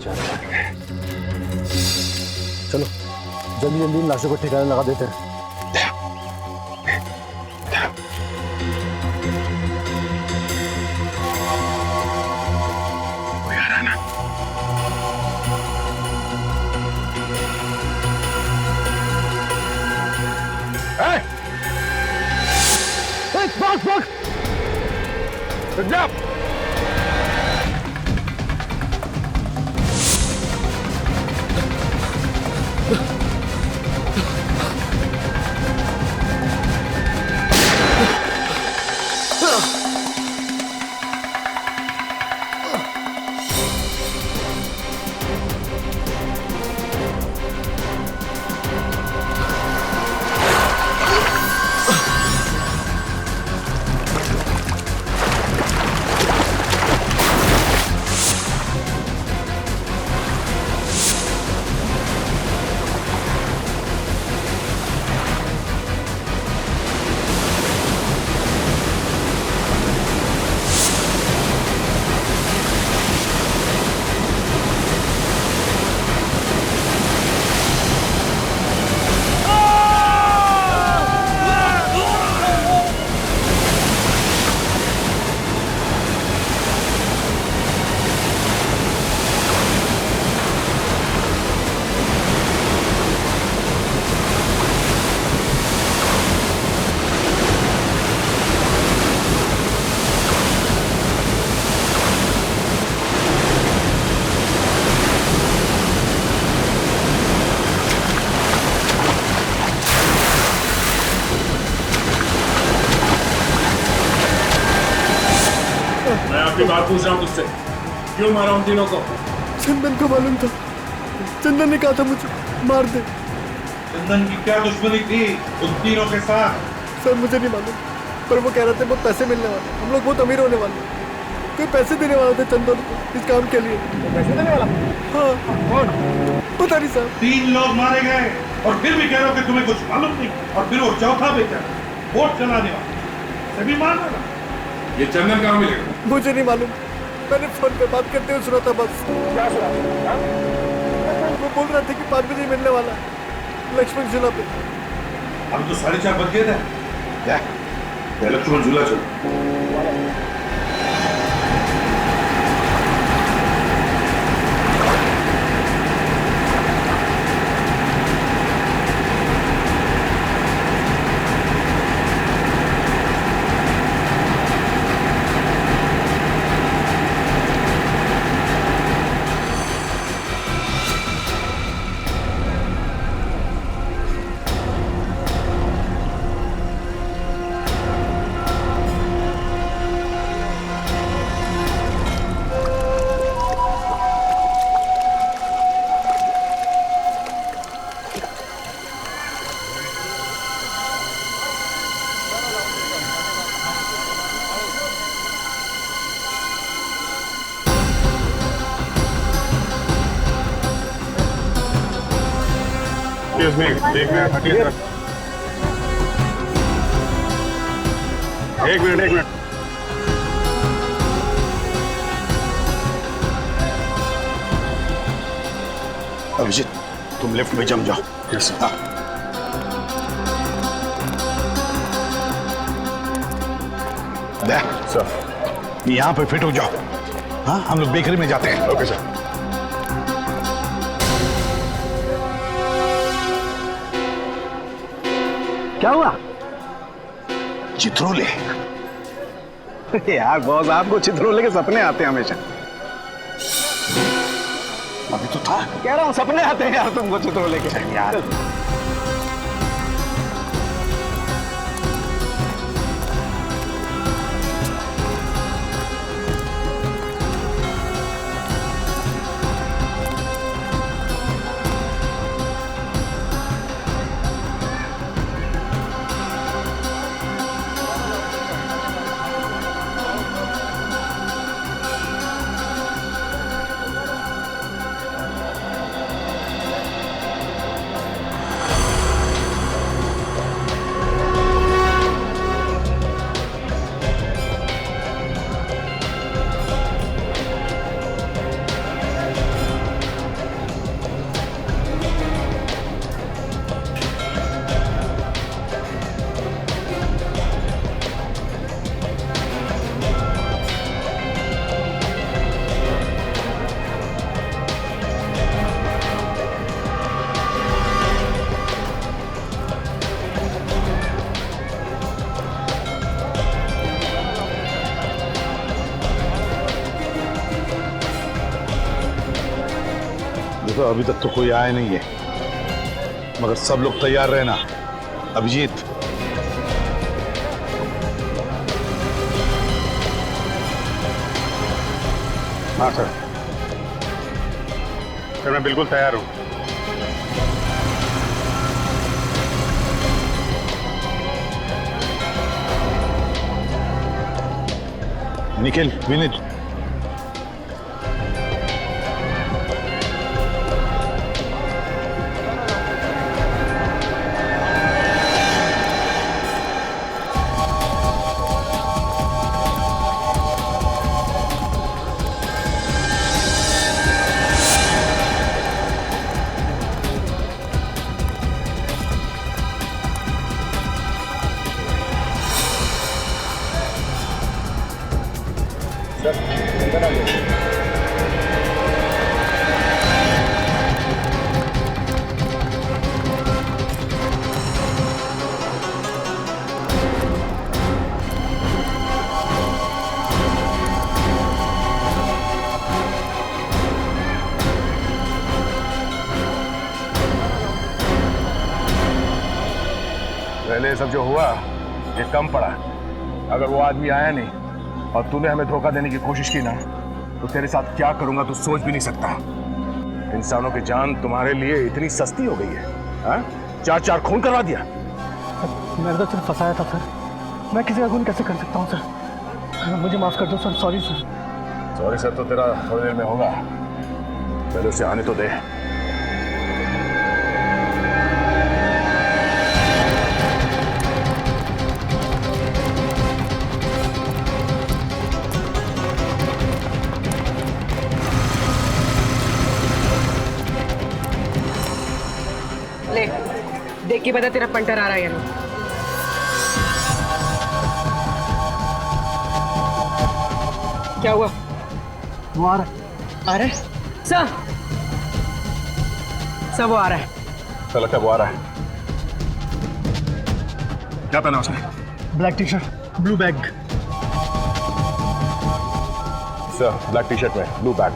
चलो जल्दी जल्दी इन लाशों को ठिकाने लगा देते हैं। भाग! रुक जा! आपकी बात पूछ रहा हूँ तुझसे, क्यों मारा उन तीनों को? चंदन को मालूम था, चंदन ने कहा था मुझे मार दे। चंदन की क्या दुश्मनी थी उन तीनों के साथ? सर मुझे नहीं मालूम, पर वो कह रहे थे बहुत पैसे मिलने वाले, हम लोग बहुत अमीर होने वाले। कोई पैसे देने वाला था चंदन को इस काम के लिए। पैसे देने वाला? हाँ। कौन? पता नहीं साहब। 3 लोग मारे गए और फिर भी कह रहे हो कि तुम्हें कुछ मालूम नहीं। और फिर वो चौथा बेटा वोट चलाने वाला सभी मार रहा। ये चंदन कहाँ मिलेगा? मुझे नहीं मालूम, मैंने फोन पे बात करते हुए सुना था बस। क्या सुना? वो बोल रहे थे कि 5 बजे मिलने वाला लक्ष्मण झूला पे। अब तो 4:30 बज गए थे। लक्ष्मण झूला चलो। एक मिनट। अभिजीत तुम लिफ्ट में जम जाओ। Yes sir. सर यहाँ पे फिट हो जाओ। हाँ हम लोग बेकरी में जाते हैं। Okay sir. क्या हुआ? चित्रोले। यार बॉस आपको चित्रोले के सपने आते हैं हमेशा। अभी तो था। कह रहा हूँ सपने आते हैं यार तुमको चित्रोले के। यार देखो अभी तक तो कोई आया नहीं है, मगर सब लोग तैयार रहना। अभिजीत, हाँ सर, मैं बिल्कुल तैयार हूँ। निखिल, विनीत, पहले ये सब जो हुआ ये कम पड़ा। अगर वो आदमी आया नहीं और तूने हमें धोखा देने की कोशिश की ना, तो तेरे साथ क्या करूंगा तू सोच भी नहीं सकता। इंसानों की जान तुम्हारे लिए इतनी सस्ती हो गई है, हाँ? 4-4 खून करवा दिया। मैंने तो सिर्फ फंसाया था सर, मैं किसी का खून कैसे कर सकता हूँ सर, मुझे माफ कर दो sir. Sorry sir. Sorry sir तो तेरा थोड़ी देर में होगा, पहले उसे आने तो दे। ले, देख के बता तेरा पंटर आ रहा है या नहीं। क्या हुआ? वो आ रहा है। आ रहा है? सब वो आ रहा है। क्या लगता है वो आ रहा है? क्या पहना उसने? Black T shirt, blue bag. Sir, black T shirt में ब्लू बैग।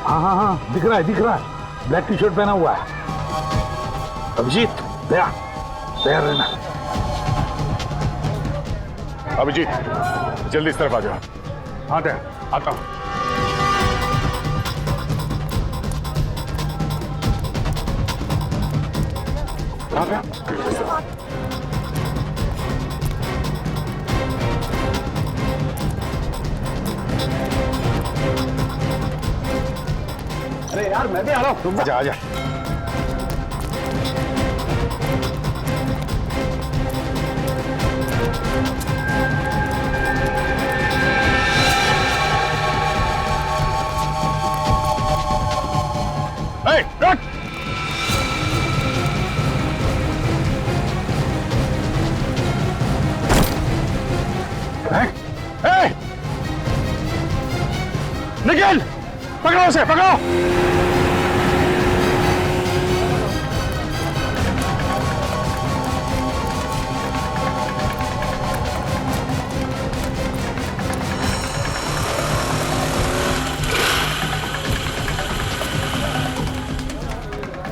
हाँ हाँ हाँ, दिख रहा है, दिख रहा है, ब्लैक टी शर्ट पहना हुआ है। अभिजीत, तैयार तैयार रहना। अभिजीत, जल्दी इस तरफ आ जाओ। हाँ तैयार, आता हूँ। कहाँ पे? अरे यार मैं भी आ रहा हूँ। आजा आजा। रख। निखिल, पकड़ो उसे, पकड़ो।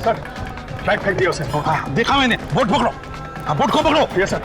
सर, बैग फेंक दिया उसे। हाँ देखा मैंने, बोट पकड़ो। हाँ बोट को पकड़ो। Yes sir.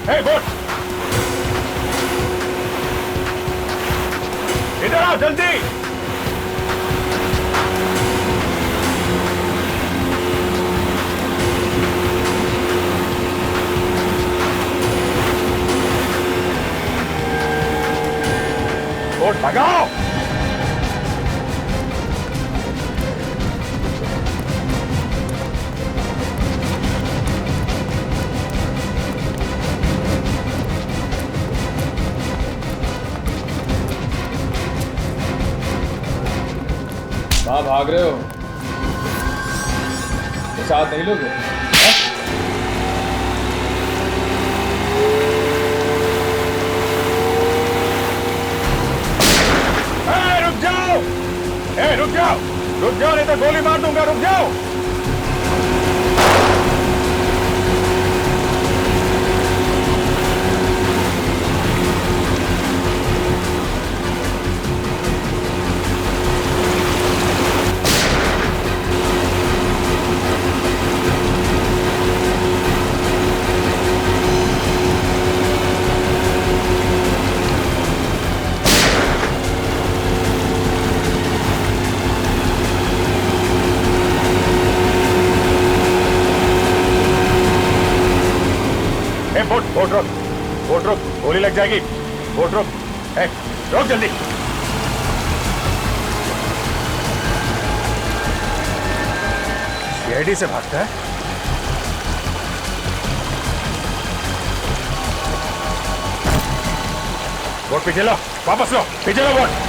ए बोट, इधर आओ जल्दी। बोट भगाओ। कहाँ भाग रहे हो? तो साथ नहीं लोगे? रुक जाओ, रुक जाओ, रुक जाओ, नहीं तो गोली मार दूंगा। रुक जाओ। बोट रोक, बोट रोक, गोली लग जाएगी। बोट रोक, रोक जल्दी। सीआईडी से भागता है। बोट पीछे लो, वापस लो, पीछे लो बोट।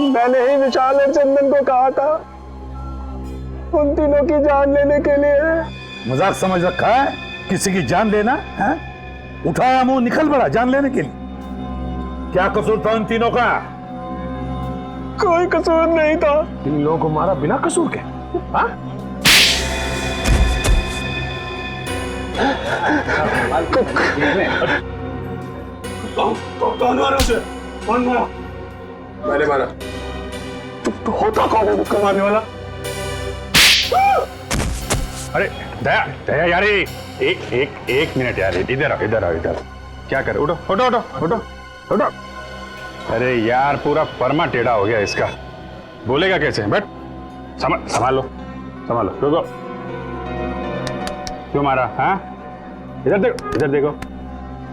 मैंने ही विशाल और चंदन को कहा था उन तीनों की जान लेने के लिए। मजाक समझ रखा है किसी की जान लेना है? उठाया मुंह निकल पड़ा जान लेने के लिए। क्या कसूर था उन तीनों का? कोई कसूर नहीं था। इन लोगों को मारा बिना कसूर के? हाँ? कौन मारा उसे? कौन मारा? मैंने मारा। तो होता कौन है मुक्का मारने वाला? अरे दया, दया यार, एक मिनट यार, इधर आओ, इधर आओ, इधर। क्या कर? उठो, उठो, उठो, उठो, उठो। अरे यार पूरा परमा टेढ़ा हो गया इसका, बोलेगा कैसे? बैठ, संभालो, संभालो। रुको, क्यों मारा? हाँ, इधर देखो, इधर देखो।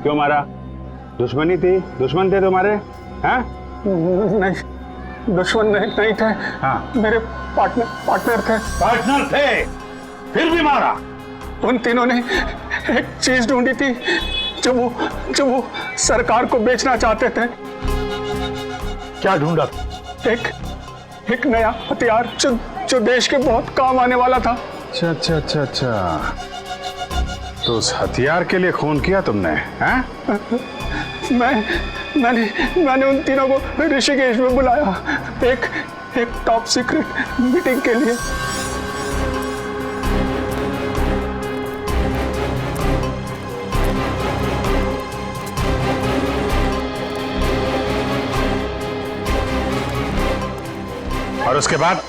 क्यों मारा? दुश्मनी थी? दुश्मन थे तुम्हारे? हाँ? नहीं, दुश्मन नहीं थे। हाँ, मेरे पार्टनर थे। पार्टनर थे, फिर भी मारा? उन तीनों ने एक चीज ढूंढी थी जो वो सरकार को बेचना चाहते थे। क्या ढूंढा? एक नया हथियार जो देश के बहुत काम आने वाला था। अच्छा अच्छा अच्छा अच्छा, तो उस हथियार के लिए खून किया तुमने? हाँ? मैंने उन तीनों को ऋषिकेश में बुलाया एक टॉप सीक्रेट मीटिंग के लिए। और उसके बाद?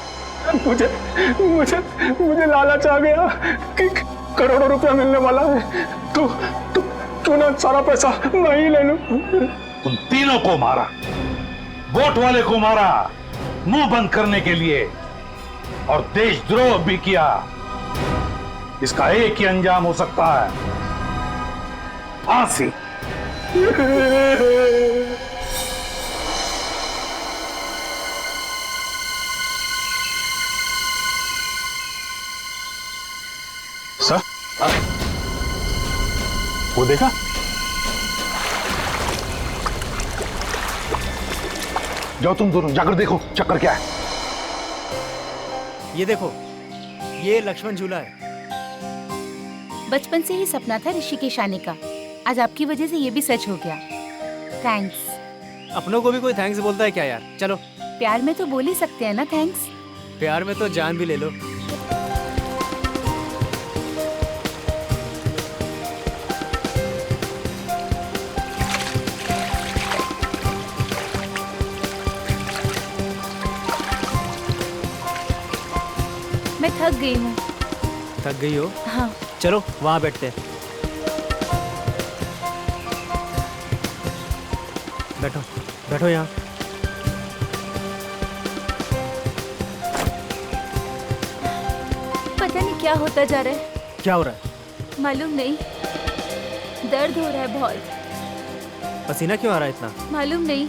मुझे लालच आ गया कि करोड़ों रुपया मिलने वाला है, तो क्यों ना सारा पैसा मैं ही ले लूं। उन तीनों को मारा, वोट वाले को मारा मुंह बंद करने के लिए, और देशद्रोह भी किया। इसका एक ही अंजाम हो सकता है, फांसी। सर, वो देखा? जाओ तुम दोनों जाकर देखो चक्कर क्या है। ये देखो, ये लक्ष्मण झूला है। बचपन से ही सपना था ऋषिकेश आने का, आज आपकी वजह से ये भी सच हो गया। थैंक्स। अपनों को भी कोई थैंक्स बोलता है क्या यार? चलो प्यार में तो बोल ही सकते हैं ना थैंक्स। प्यार में तो जान भी ले लो। मैं थक गई हूँ। थक गई हो? हाँ। चलो वहाँ बैठते हैं। बैठो बैठो यहाँ। पता नहीं क्या होता जा रहा है। क्या हो रहा है? मालूम नहीं, दर्द हो रहा है बहुत। पसीना क्यों आ रहा है इतना? मालूम नहीं।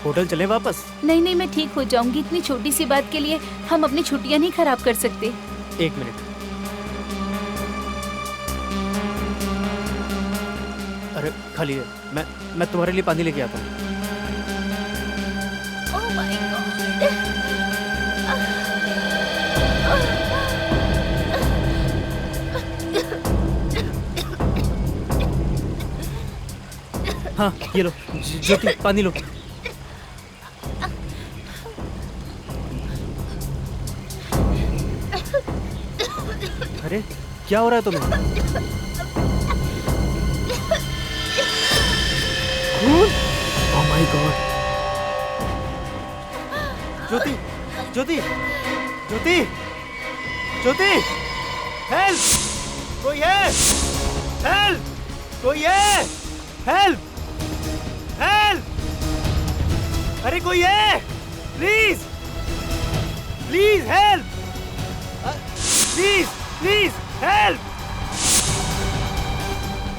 होटल चले वापस? नहीं, मैं ठीक हो जाऊंगी। इतनी छोटी सी बात के लिए हम अपनी छुट्टियां नहीं खराब कर सकते। 1 मिनट। अरे खाली है, मैं तुम्हारे लिए पानी लेके आता हूँ। ओह माय गॉड। हाँ ये लो ज्योति, पानी लो। अरे क्या हो रहा है तुम्हें? Oh my God. Jyoti Jyoti Jyoti Jyoti, help! कोई है? हेल्प! कोई है? हेल्प! हेल्प! अरे कोई है? Please please help! Please please help!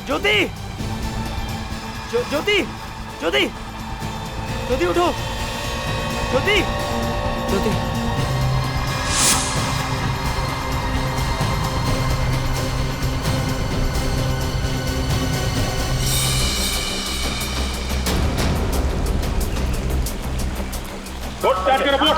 Jyoti Jyoti Jyoti Jyoti उठो! ज्योति ज्योति बोट स्टार्ट करो, बोट।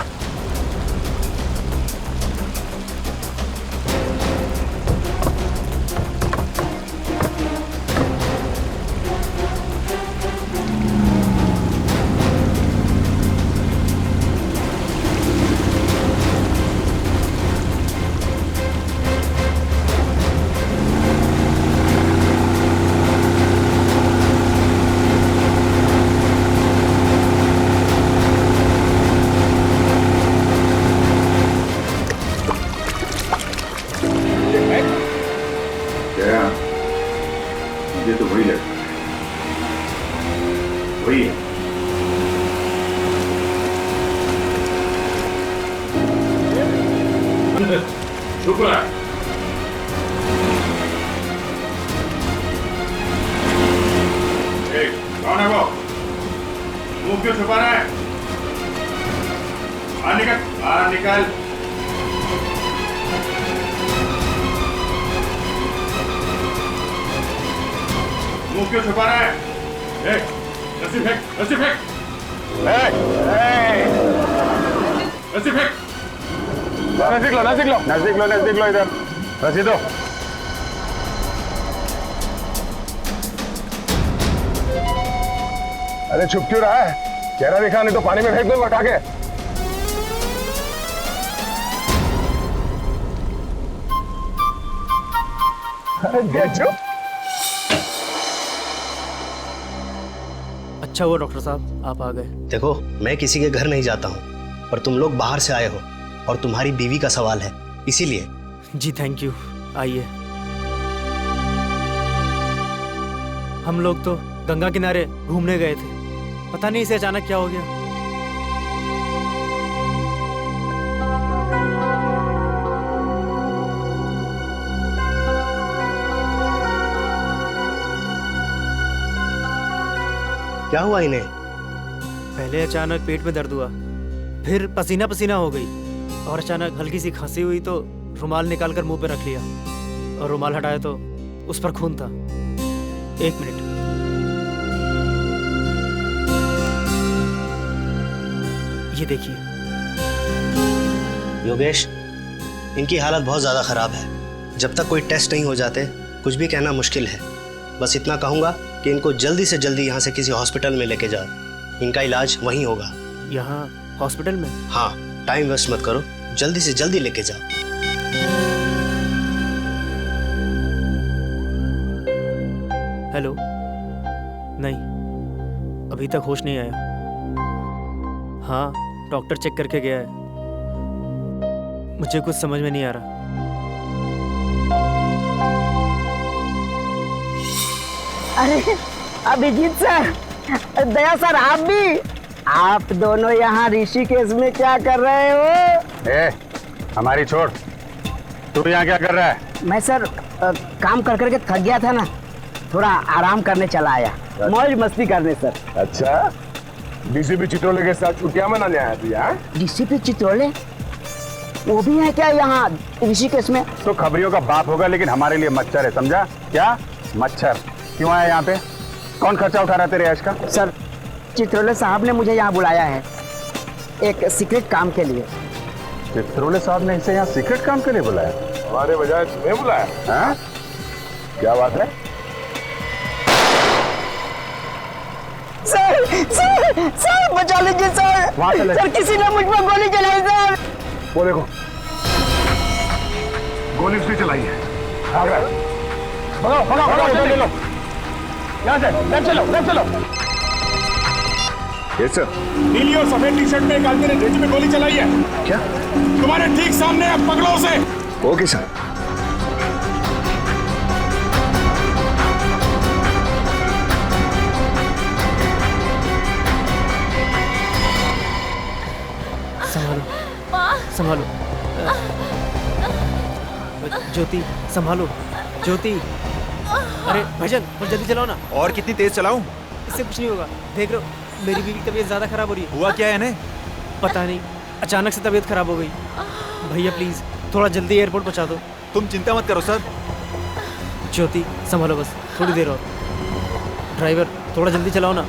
मुझे तो वही लगता है, वही है। शुक्र है। कौन है वो? मुंह क्यों छुपा रहा है? बाहर निकल, बाहर निकल। मुंह क्यों छुपा रहा है? रस्सी फेंक, रस्सी फेंक, रस्सी फेंक। नजदीक लो, नजदीक लो, नजदीक लो, नजदीक लो, इधर रस्सी दो। अरे छुप क्यों रहा है? चेहरा दिखा, नहीं तो पानी में फेंक दूंगा उठा के। अरे देखो। अच्छा हुआ डॉक्टर साहब आप आ गए। देखो मैं किसी के घर नहीं जाता हूँ, पर तुम लोग बाहर से आए हो और तुम्हारी बीवी का सवाल है, इसीलिए। जी थैंक यू, आइए। हम लोग तो गंगा किनारे घूमने गए थे, पता नहीं इसे अचानक क्या हो गया। क्या हुआ इन्हें? पहले अचानक पेट में दर्द हुआ, फिर पसीना पसीना हो गई और अचानक हल्की सी खांसी हुई तो रुमाल निकालकर मुंह पे रख लिया और रुमाल हटाया तो उस पर खून था। 1 मिनट। ये देखिए। योगेश, इनकी हालत बहुत ज़्यादा ख़राब है। जब तक कोई टेस्ट नहीं हो जाते कुछ भी कहना मुश्किल है। बस इतना कहूँगा कि इनको जल्दी से जल्दी यहाँ से किसी हॉस्पिटल में लेके जाओ, इनका इलाज वहीं होगा। यहाँ हॉस्पिटल में? हाँ, टाइम वेस्ट मत करो, जल्दी से जल्दी लेके जाओ। हेलो? नहीं, अभी तक होश नहीं आया। हाँ, डॉक्टर चेक करके गया है। मुझे कुछ समझ में नहीं आ रहा। अरे अभिजीत सर, दया सर, आप दोनों यहाँ ऋषिकेश में क्या कर रहे हो? हमारी छोड़, तू यहाँ क्या कर रहा है? मैं सर काम कर करके थक गया था ना, थोड़ा आराम करने चला आया, मौज मस्ती करने सर। अच्छा, डीसीपी चित्रोले के साथ छुट्टियां मनाने आया तू यहाँ? डीसीपी चित्रोले वो भी है क्या यहाँ ऋषिकेश में? तो खबरियों का बाप होगा, लेकिन हमारे लिए मच्छर है, समझा? क्या मच्छर? क्यों आया यहाँ पे? कौन खर्चा उठा रहा है तेरे ऐश का? सर, चित्रोले साहब ने मुझे यहाँ बुलाया है एक सीक्रेट काम के लिए। चित्रोले साहब ने इसे यहाँ सीक्रेट काम के लिए बुलाया? हमारे बजाय तुम्हें बुलाया? हाँ? क्या बात है? सर बचा लीजिए सर। सर, किसी ने मुझ पर गोली चलाई सर। वो देखो, गोली उसने चलाई है। भाग रहा है। भगाओ, ले लो। यहाँ से, लेफ्ट चलो। Yes sir. नीली और सफेद टी शर्ट में एक आदमी ने ढेंच में गोली चलाई है। क्या? तुम्हारे ठीक सामने है, पकड़ो उसे। Okay sir. संभालो। ज्योति, संभालो। ज्योति, अरे भाईजान, बहुत जल्दी चलाओ ना। और कितनी तेज चलाऊं? इससे कुछ नहीं होगा, देख रहे हो मेरी बीवी की तबीयत ज्यादा खराब हो रही है। हुआ क्या है इन्हें? पता नहीं, अचानक से तबीयत खराब हो गई। भैया प्लीज थोड़ा जल्दी एयरपोर्ट पहुंचा दो। तुम चिंता मत करो सर। ज्योति संभालो, बस थोड़ी देर और। ड्राइवर थोड़ा जल्दी चलाओ ना।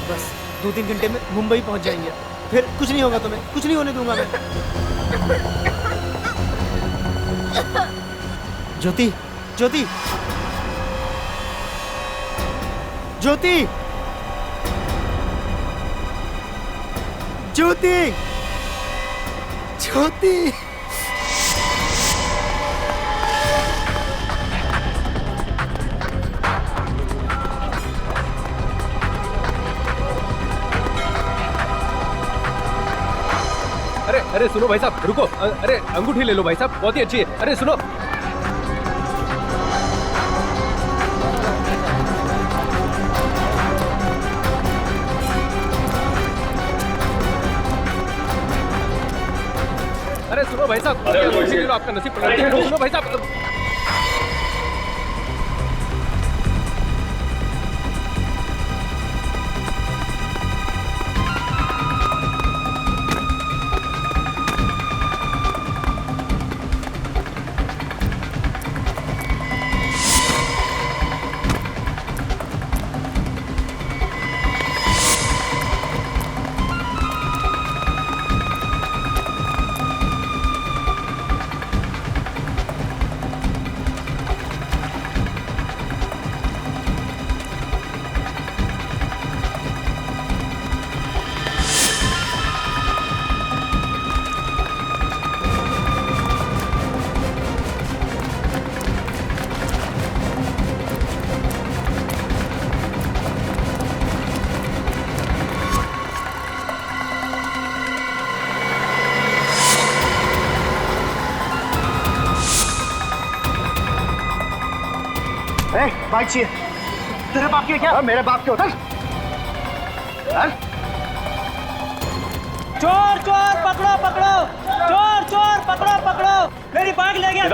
बस 2-3 घंटे में मुंबई पहुंच जाएंगे, फिर कुछ नहीं होगा तुम्हें, कुछ नहीं होने दूंगा मैं। ज्योति, ज्योति, ज्योति, ज्योति, ज्योति। अरे सुनो भाई साहब, रुको। अरे अंगूठी ले लो भाई साहब, बहुत ही अच्छी है। अरे सुनो, अरे सुनो भाई साहब, अंगूठी ले लो, आपका नसीब पलट जाएगा। सुनो भाई साहब, बाइक चाहिए। तेरे बाप की क्या? मेरे बाप के होता। चोर चोर पकड़ो पकड़ो, चोर चोर पकड़ो पकड़ो, मेरी बाइक ले गया।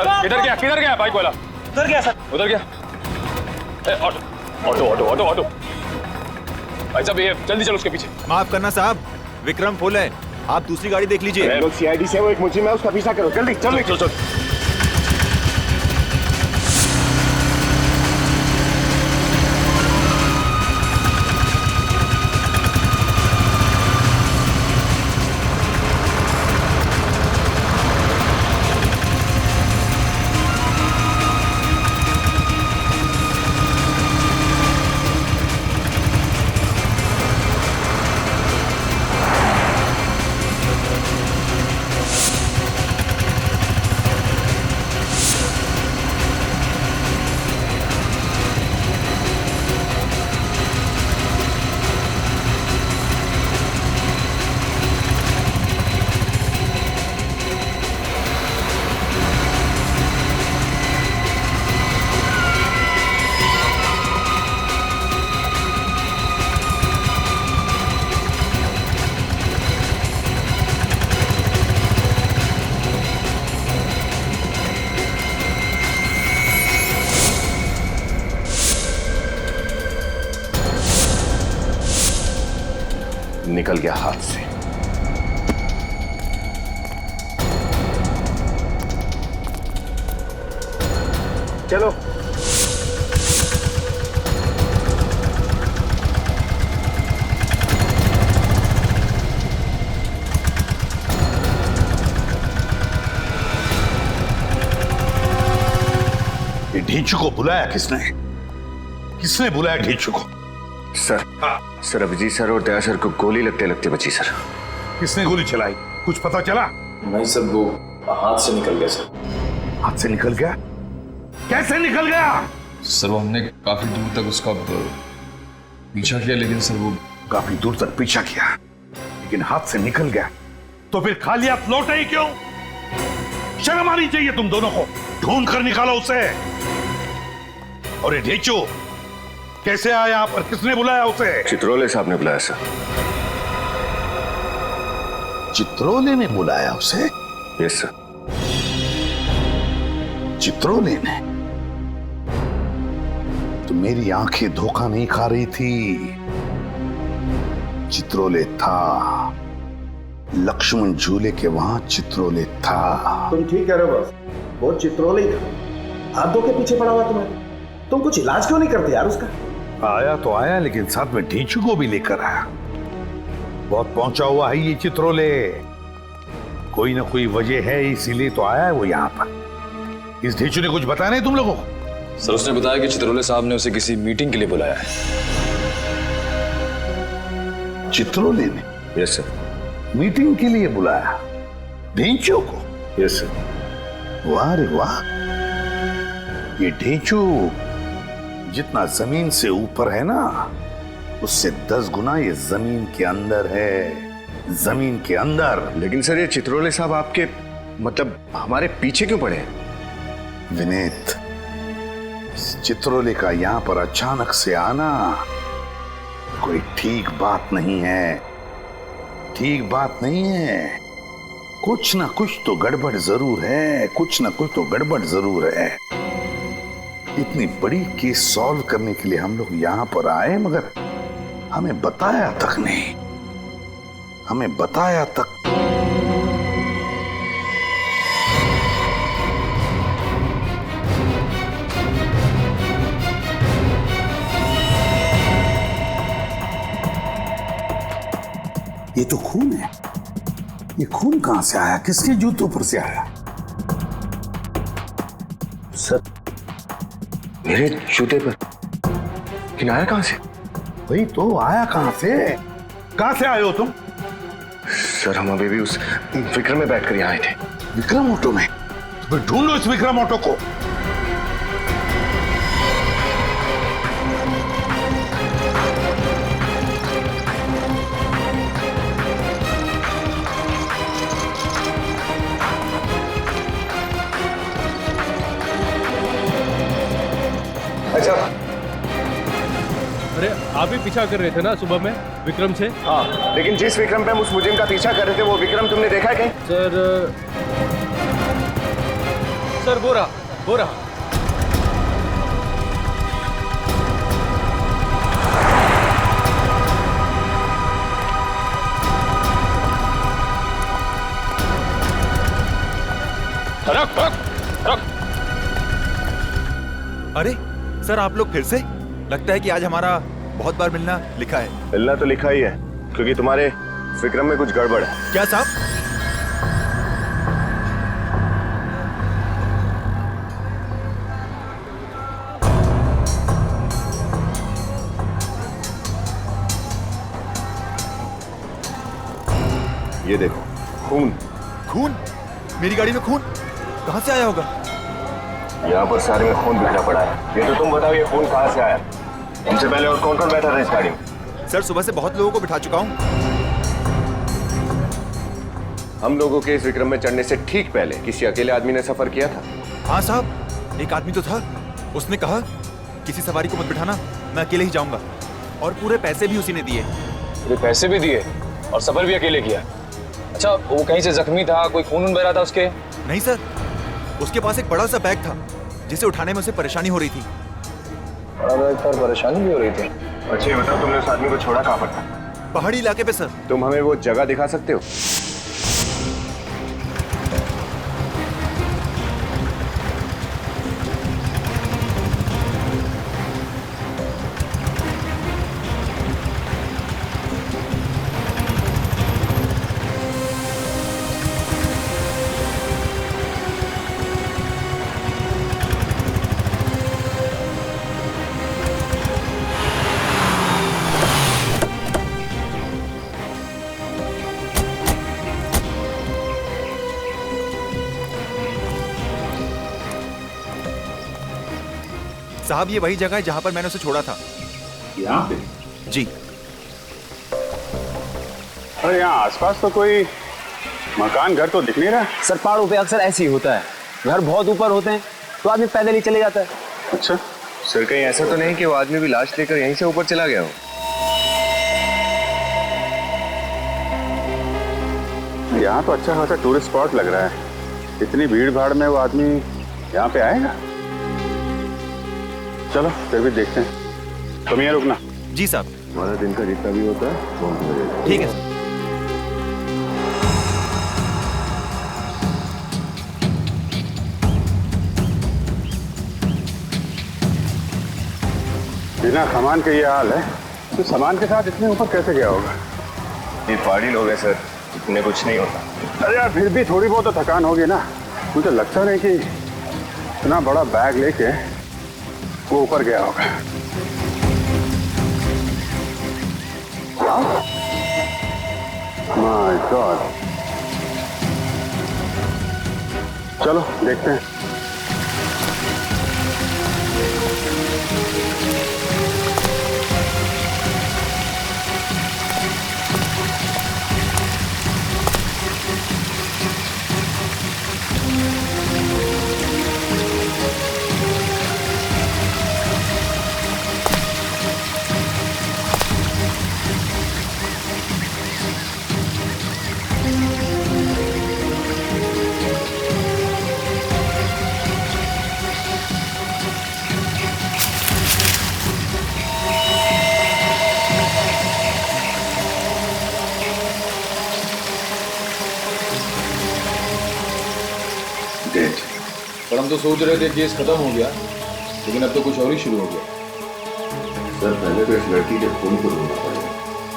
किधर गया बाइक वाला? उधर गया सर। उधर गया। ऑटो भाई साहब, ये जल्दी चलो उसके पीछे। माफ करना साहब, विक्रम फुल है, आप दूसरी गाड़ी देख लीजिए। सीआईडी से वो एक मुझे मैं उसका पीछा करो, जल्दी चल। निकल गया हाथ से। चलो। ये ढींचू को बुलाया किसने? किसने बुलाया ढींचू को? सर, सर अभिजीत सर और दया सर को गोली लगते लगते बची सर। किसने गोली चलाई? कुछ पता चला? नहीं सर, वो हाथ से निकल गया सर। हाथ से निकल गया? कैसे निकल गया? सर वो हमने काफी दूर तक उसका पीछा किया, लेकिन सर वो काफी दूर तक पीछा किया लेकिन हाथ से निकल गया। तो फिर खाली हाथ लौटे ही क्यों? शर्म आनी चाहिए तुम दोनों को। ढूंढ कर निकालो उसे। और ये ढींचू कैसे आया यहाँ पर? किसने बुलाया उसे? चित्रोले साहब ने बुलाया सर। चित्रोले ने बुलाया उसे? Yes sir. चित्रोले ने? तो मेरी आंखें धोखा नहीं खा रही थी। चित्रोले था। लक्ष्मण झूले के वहां चित्रोले था। तुम ठीक कह रहे हो बॉस, वो चित्रोले ही था। हाथ धो के पीछे पड़ा हुआ तुम्हें। तुम कुछ इलाज क्यों नहीं करते यार उसका? आया तो आया, लेकिन साथ में ढींचू को भी लेकर आया। बहुत पहुंचा हुआ है ये चित्रोले। कोई ना कोई वजह है, इसीलिए तो आया है वो यहाँ पर। इस ढींचू ने कुछ बताया नहीं तुम लोगों को? सर उसने बताया कि चित्रोले साहब ने उसे किसी मीटिंग के लिए बुलाया है। चित्रोले ने? Yes sir. मीटिंग के लिए बुलाया ढींचू को? Yes sir. वाह रे वाह। ये ढींचू जितना जमीन से ऊपर है ना, उससे 10 गुना ये जमीन के अंदर है। जमीन के अंदर। लेकिन सर ये चित्रोले साहब आपके मतलब हमारे पीछे क्यों पड़े? विनीत, चित्रोले का यहाँ पर अचानक से आना कोई ठीक बात नहीं है। ठीक बात नहीं है। कुछ ना कुछ तो गड़बड़ जरूर है। कुछ ना कुछ तो गड़बड़ जरूर है। इतनी बड़ी केस सॉल्व करने के लिए हम लोग यहां पर आए, मगर हमें बताया तक नहीं। हमें बताया तक। ये तो खून है। ये खून कहां से आया? किसके जूतों पर से आया? सर मेरे जूते पर। लेकिन आया कहां से? वही तो, आया कहां से? कहां से आए हो तुम? सर हम अभी भी उस विक्रम में बैठकर यहाँ आए थे। विक्रम ऑटो में? तो फिर ढूंढो इस विक्रम ऑटो को। अच्छा, अरे आप ही पीछा कर रहे थे ना सुबह में विक्रम से? हाँ, लेकिन जिस विक्रम पे हम उस मुजिम का पीछा कर रहे थे, वो विक्रम तुमने देखा है कहीं? सर वो रहा। रख। अरे सर, आप लोग फिर से? लगता है कि आज हमारा बहुत बार मिलना लिखा है। मिलना तो लिखा ही है, क्योंकि तुम्हारे विक्रम में कुछ गड़बड़ है। क्या साहब? ये देखो, खून। खून? मेरी गाड़ी में खून कहां से आया होगा? यहाँ पर सारे में खून बिखरा पड़ा है। ये तो तुम बताओ, ये खून कहाँ से आया? हमसे पहले और कौन कौन बैठा था इस गाड़ी में? सर सुबह से बहुत लोगों को बिठा चुका हूँ। हम लोगों के इस विक्रम में चढ़ने से ठीक पहले किसी अकेले आदमी ने सफर किया था? हाँ साहब, एक आदमी तो था। उसने कहा किसी सवारी को मत बिठाना, मैं अकेले ही जाऊंगा। और पूरे पैसे भी उसी ने दिए। पूरे पैसे भी दिए और सफर भी अकेले किया? अच्छा, वो कहीं से जख्मी था? कोई खून बह रहा था उसके? नहीं सर, उसके पास एक बड़ा सा बैग था जिसे उठाने में उसे परेशानी हो रही थी। बड़ा बैग पर परेशानी भी हो रही थी? अच्छा ये बताओ, तुमने उस आदमी को छोड़ा कहाँ पर था? पहाड़ी इलाके पे सर। तुम हमें वो जगह दिखा सकते हो? साहब ये वही जगह है जहां पर मैंने उसे छोड़ा था। यहाँ पे? जी। अरे यहाँ आसपास तो कोई मकान घर तो दिख नहीं रहा। सर पहाड़ों पे अक्सर ऐसे ही होता है, घर बहुत ऊपर होते हैं तो आदमी पैदल ही चले जाता है। अच्छा सर कहीं ऐसा तो नहीं कि वो आदमी भी लाश लेकर यहीं से ऊपर चला गया हो? यहाँ तो अच्छा खासा टूरिस्ट स्पॉट लग रहा है, इतनी भीड़ भाड़ में वो आदमी यहाँ पे आएगा? चलो फिर भी देखते हैं। तुम यहाँ रुकना। जी साहब। हमारा दिन का जितना भी होता है वो हम ठीक है सर। बिना सामान के ये हाल है तो सामान के साथ इतने ऊपर कैसे गया होगा? ये पहाड़ी लोग हैं सर, इतने कुछ नहीं होता। अरे यार फिर भी थोड़ी बहुत तो थकान होगी ना। मुझे लगता नहीं कि इतना बड़ा बैग लेके वो ऊपर गया होगा। My God. चलो देखते हैं। पर हम तो सोच रहे थे केस खत्म हो गया, लेकिन अब तो कुछ और ही शुरू हो गया। सर पहले तो इस लड़की के खून को ढूंढना पड़ेगा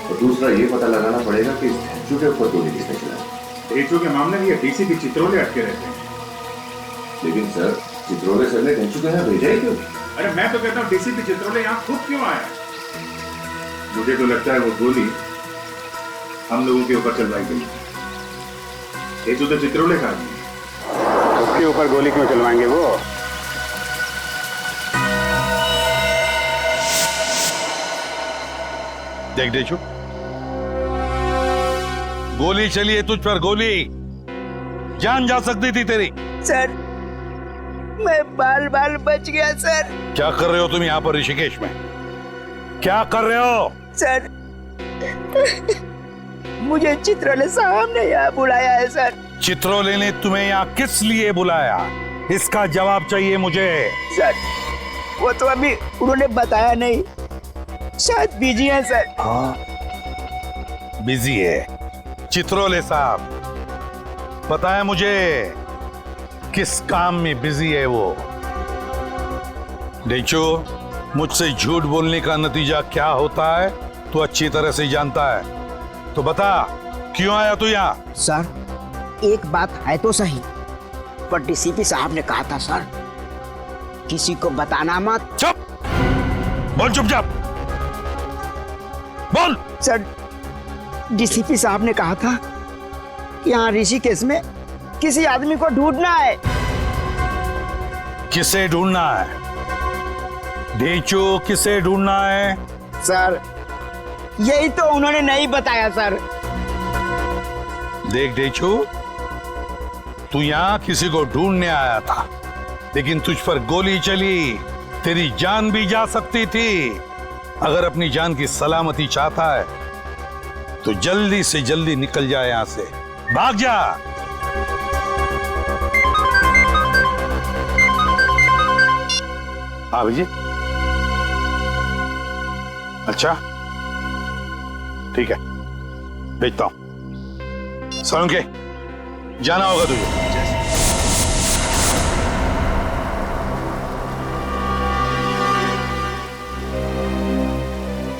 और दूसरा ये पता लगाना पड़ेगा कि इस ढेंचू के ऊपर गोली किसने चलाई। ढेंचू के मामले में ये डीसीपी चित्रोले अटके रहते हैं। लेकिन सर चित्रोले सर ने ढेंचू को यहाँ भेजा ही क्यों? अरे मैं तो कहता हूँ डीसीपी चित्रोले यहाँ खुद क्यों आया? मुझे तो लगता है वो गोली हम लोगों के ऊपर चलवाई गई। ढेंचू तो चित्रोले का आदमी, उसके ऊपर गोली क्यों चलवाएंगे वो? देख डेचू, गोली चली है तुझ पर, गोली जान जा सकती थी तेरी। सर मैं बाल बाल बच गया सर। क्या कर रहे हो तुम यहाँ पर ऋषिकेश में? क्या कर रहे हो? सर मुझे चित्रोले साहब ने यहाँ बुलाया है सर। चित्रोले ने तुम्हें यहाँ किस लिए बुलाया, इसका जवाब चाहिए मुझे। सर वो तो अभी उन्होंने बताया नहीं, शायद बिजी है सर। हाँ बिजी है चित्रोले साहब, पता है मुझे किस काम में बिजी है वो। डेचो, मुझसे झूठ बोलने का नतीजा क्या होता है तू अच्छी तरह से जानता है, तो बता क्यों आया तू यहाँ? सर एक बात है तो सही, पर डीसीपी साहब ने कहा था सर किसी को बताना मत। चुप बोल, चुपचाप बोल। सर डीसीपी साहब ने कहा था यहाँ ऋषिकेश में किसी आदमी को ढूंढना है। किसे ढूंढना है डेचो, किसे ढूंढना है? सर यही तो उन्होंने नहीं बताया सर। देख डेचो, तू यहाँ किसी को ढूंढने आया था, लेकिन तुझ पर गोली चली, तेरी जान भी जा सकती थी। अगर अपनी जान की सलामती चाहता है तो जल्दी से जल्दी निकल जा यहाँ से, भाग जा। अभिजीत, अच्छा ठीक है, भेजता हूं। सोलंकी, जाना होगा तुझे।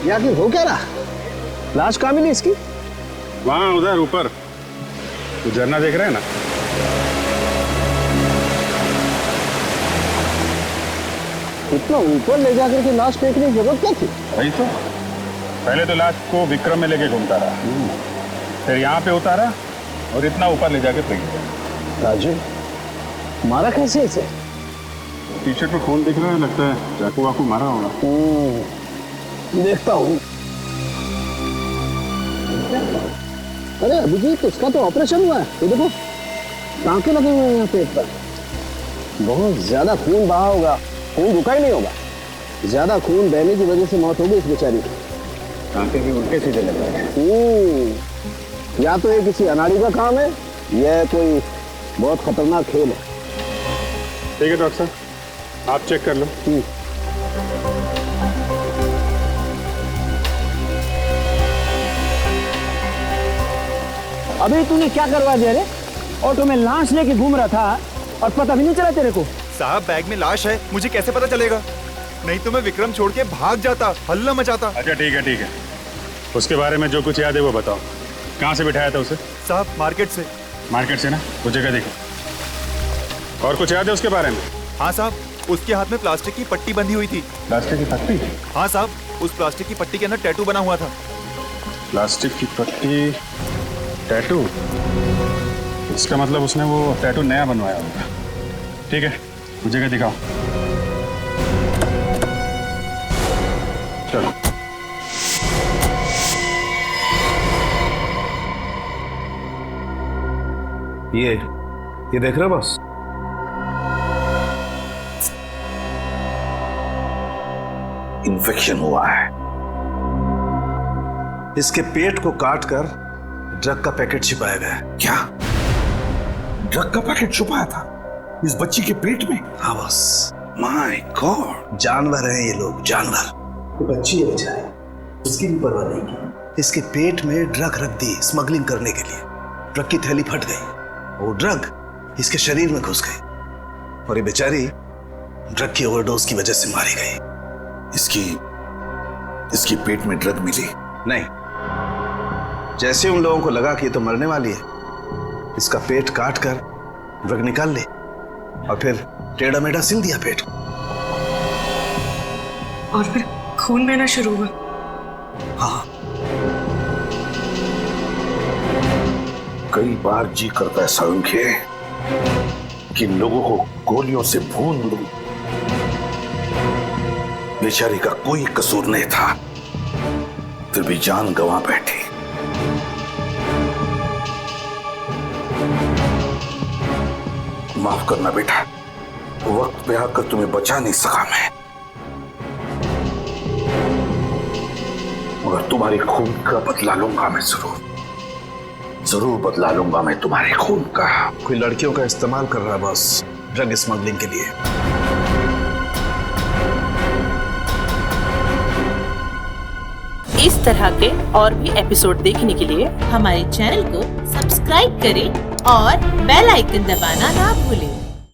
ये आखिर हो क्या रहा? लाश कहाँ मिली इसकी? वहां उधर ऊपर, तो झरना देख रहे हैं ना? इतना ऊपर ले जाकर के लाश फेंकने की जरूरत क्या थी? वही तो, पहले तो लाश को विक्रम में लेके घूमता रहा, फिर यहाँ पे उतारा और इतना ऊपर ले जाके फेंक दिया। राजू, मारा कैसे इसे? टी शर्ट पर खून दिख रहा है, लगता है चाकू वाकू मारा होगा। देखता हूँ। अरे अभिजीत, इसका तो ऑपरेशन हुआ है, ये देखो टांके लगे हुए हैं यहाँ पेट पर। बहुत ज्यादा खून बहा होगा, खून रुका ही नहीं होगा। ज्यादा खून बहने की वजह से मौत होगी इस बेचारी की। टांके भी उल्टे सीधे लग रहे हैं। या तो ये किसी अनाड़ी का काम है, यह कोई बहुत खतरनाक खेल है। ठीक है डॉक्टर साहब, आप चेक कर लो। अभी तूने क्या करवा दिया रे? ऑटो में लाश लेके घूम रहा था और पता भी नहीं चला तेरे को। साहब, बैग में लाश है, मुझे कैसे पता चलेगा? नहीं तो मैं विक्रम छोड़ के भाग जाता, हल्ला मचाता। अच्छा ठीक है ठीक है, उसके बारे में जो कुछ याद है वो बताओ। कहाँ से बिठाया था उसे? साहब, मार्केट से। मार्केट से ना? वो जगह देखो। और कुछ याद है उसके बारे में? हाँ साहब, उसके हाथ में प्लास्टिक की पट्टी बंधी हुई थी। प्लास्टिक की पट्टी? हाँ साहब, उस प्लास्टिक की पट्टी के अंदर टैटू बना हुआ था। प्लास्टिक की पट्टी, टैटू? इसका मतलब उसने वो टैटू नया बनवाया होगा। ठीक है, वो जगह दिखाओ। चलो। ये देख रहे हो बस? इन्फेक्शन हुआ है। इसके पेट को काटकर ड्रग का पैकेट छिपाया गया है। क्या? ड्रग का पैकेट छुपाया था इस बच्ची के पेट में? हाँ बस। माय गॉड, जानवर हैं ये लोग, जानवर। तो बच्ची है बेचारी, उसकी भी परवाह नहीं की। इसके पेट में ड्रग रख दी स्मगलिंग करने के लिए। ड्रग की थैली फट गई, वो ड्रग इसके शरीर में घुस गई और ये बेचारी ड्रग की ओवरडोज की वजह से मारी गई। इसकी पेट में ड्रग मिली? नहीं, जैसे उन लोगों को लगा कि ये तो मरने वाली है, इसका पेट काट कर ड्रग निकाल ली और फिर टेढ़ा मेढ़ा सिल दिया पेट। और फिर खून बहना शुरू हुआ। हाँ, कई बार जी करता है सोलंकी कि लोगों को गोलियों से भून दूं। बेचारी का कोई कसूर नहीं था, फिर भी जान गंवा बैठी। माफ करना बेटा, वक्त पे आकर तुम्हें बचा नहीं सका मैं, मगर तुम्हारे खून का बदला लूंगा मैं, जरूर बदला लूंगा मैं तुम्हारे खून का। कोई लड़कियों का इस्तेमाल कर रहा है बस ड्रग स्मगलिंग के लिए। इस तरह के और भी एपिसोड देखने के लिए हमारे चैनल को सब्सक्राइब करें और बेल आइकन दबाना ना भूलें।